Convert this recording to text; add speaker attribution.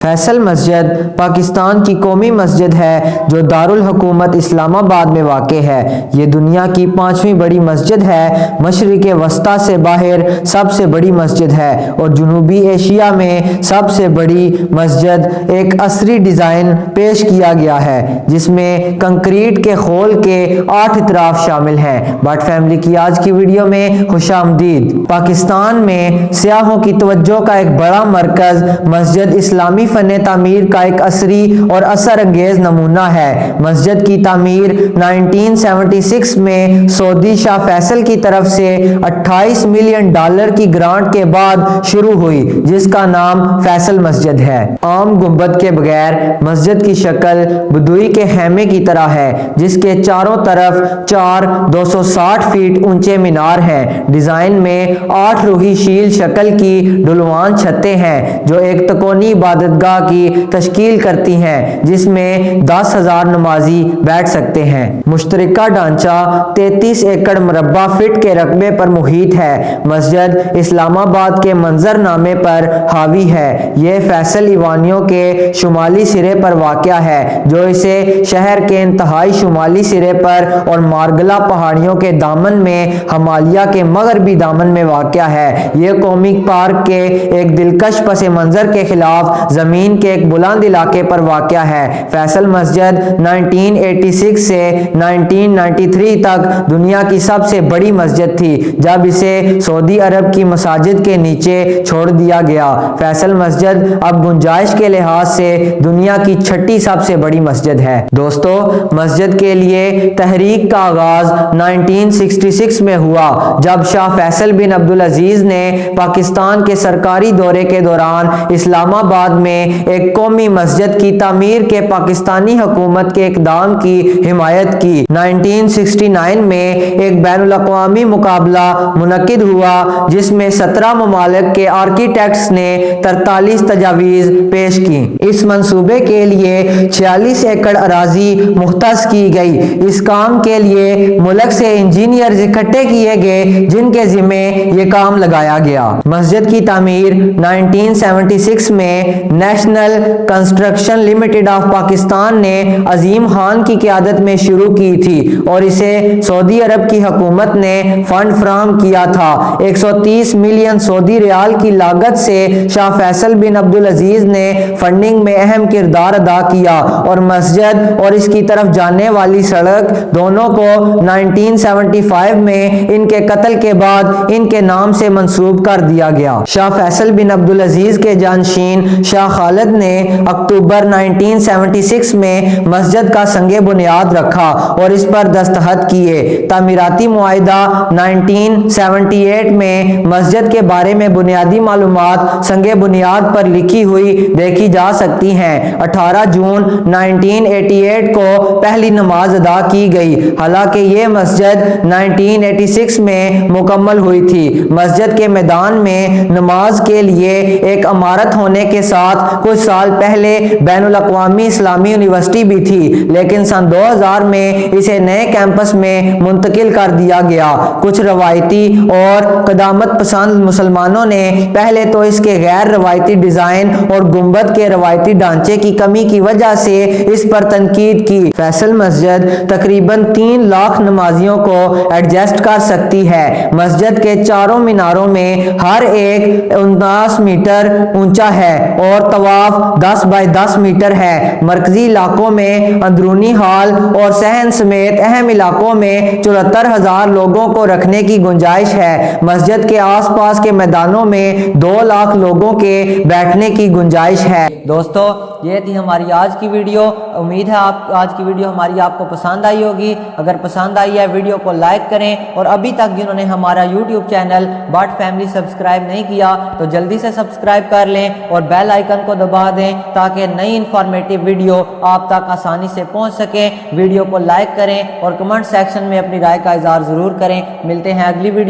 Speaker 1: फैसल मस्जिद पाकिस्तान की कौमी मस्जिद है जो दारुल हुकूमत इस्लामाबाद में वाक़ है। ये दुनिया की 5वीं बड़ी मस्जिद है। मशरिक़ वस्ता से बाहर सबसे बड़ी मस्जिद है और जनूबी एशिया में सबसे बड़ी मस्जिद। एक असरी डिज़ाइन पेश किया गया है जिसमें कंक्रीट के खोल के 8 इतराफ़ शामिल हैं। बट फैमिली की आज की वीडियो में खुशामदीद। पाकिस्तान में सियाहों की तवज्जो का एक बड़ा मरकज़ मस्जिद इस्लामी फ़न तामीर का एक असरी और असर अंगेज नमूना है। मस्जिद की तामीर 1976 में सऊदी शाह फैसल की तरफ से $28 मिलियन की ग्रांट के बाद शुरू हुई जिसका नाम फैसल मस्जिद है। आम गुंबद के बगैर मस्जिद की शक्ल बदुई के खेमे की तरह है जिसके चारों तरफ 4 260 फीट ऊंचे मीनार हैं। डिजाइन में 8 रूही शील शक्ल की डुलवान छतें हैं जो एक तकोनी इबादतगाह की तश्कील करती हैं जिसमें 10,000 नमाजी बैठ सकते हैं। मुश्तरका ढांचा 33 एकड़ मुरब्बा फीट के रकबे पर मुहित है। मस्जिद इस्लामाबाद के मंजरनामे पर हावी है। यह फैसल ईवानियों के शुमाली सिरे पर वाक़या है जो इसे शहर के इंतहाई शुमाली सिरे पर और मारगला पहाड़ियों के दामन में हिमालय के मगरबी दामन में वाक़या है। यह कौमी पार्क के एक दिलकश पस मंजर के खिलाफ जमीन के एक बुलंद इलाके पर वाक़या है। फैसल मस्जिद 1986 से 1993 तक दुनिया की सबसे बड़ी मस्जिद थी जब इसे सऊदी अरब की मसाजिद के नीचे छोड़ दिया गया। फैसल मस्जिद अब गुंजाइश के लिहाज से दुनिया की 6ठी सबसे बड़ी मस्जिद है। दोस्तों, मस्जिद के लिए तहरीक का आगाज 1966 में हुआ जब शाह फैसल बिन अब्दुल अजीज ने पाकिस्तान के सरकारी दौरे के दौरान इस्लामाबाद में एक कौमी मस्जिद की तामीर के पाकिस्तानी हुकूमत के इक़दाम की हिमायत की। 1969 में एक बैनुल-अक़वामी मुकाबला मुनक़िद हुआ जिसमें 17 ममालिक के आर्किटेक्ट्स ने 43 तजावीज़ पेश की। इस मंसूबे के लिए 46 एकड़ अराजी मुख्तस की गई। इस काम के लिए मुल्क से इंजीनियर इकट्ठे किए गए जिनके ज़िम्मे ये काम लगाया गया। मस्जिद की तामीर 1976 में national construction limited of Pakistan ने अजीम खान की क़यादत में शुरू की थी और इसे सऊदी अरब की हुकूमत ने फंड फराहम किया था। 130 मिलियन सऊदी रियाल की लागत से शाह फैसल बिन अब्दुल अजीज ने फंडिंग में अहम किरदार अदा किया और मस्जिद और इसकी तरफ जाने वाली सड़क दोनों को 1975 में इनके कत्ल के बाद इनके नाम से मंसूब कर दिया गया। शाह फैसल बिन अब्दुल अजीज के जानशीन शाह खालिद ने अक्टूबर 1976 में मस्जिद का संगे बुनियाद रखा और इस पर दस्तखत किए। तामीराती मुआहिदा 1978 में मस्जिद के बारे में बुनियादी मालूमात संगे बुनियाद पर लिखी हुई देखी जा सकती हैं। 18 जून 1988 को पहली नमाज अदा की गई। हालांकि ये मस्जिद 1986 में मुकम्मल हुई थी। मस्जिद के मैदान में नमाज के लिए एक इमारत होने के साथ कुछ साल पहले बैनुल-अक़वामी इस्लामी यूनिवर्सिटी भी थी, लेकिन सन 2000 में इसे नए कैंपस में मुंतकिल कर दिया गया। कुछ रवायती और क़दामत पसंद मुसलमानों ने पहले तो इसके गैर रवायती डिज़ाइन और गुंबद के रवायती ढांचे की कमी की वजह से इस पर तनकीद की। फैसल मस्जिद तकरीबन 3 लाख नमाजियों को एडजस्ट कर सकती है। मस्जिद के चारों मीनारों में हर एक 49 मीटर ऊंचा है और तवाफ 10 बाय 10 मीटर है। मरकजी इलाकों में अंदरूनी हाल और सहन समेत अहम इलाकों में 74,000 लोगों को रखने की गुंजाइश है। मस्जिद के आसपास के मैदानों में 2 लाख लोगों के बैठने की गुंजाइश है। दोस्तों, ये थी हमारी आज की वीडियो। उम्मीद है आप आज की वीडियो हमारी आपको पसंद आई होगी। अगर पसंद आई है वीडियो को लाइक करें और अभी तक जिन्होंने हमारा YouTube channel but family subscribe नहीं किया तो जल्दी से सब्सक्राइब कर लें और बेल आइकन को दबा दें ताकि नई इंफॉर्मेटिव वीडियो आप तक आसानी से पहुंच सके। वीडियो को लाइक करें और कमेंट सेक्शन में अपनी राय का इजहार ज़रूर करें। मिलते हैं अगली वीडियो।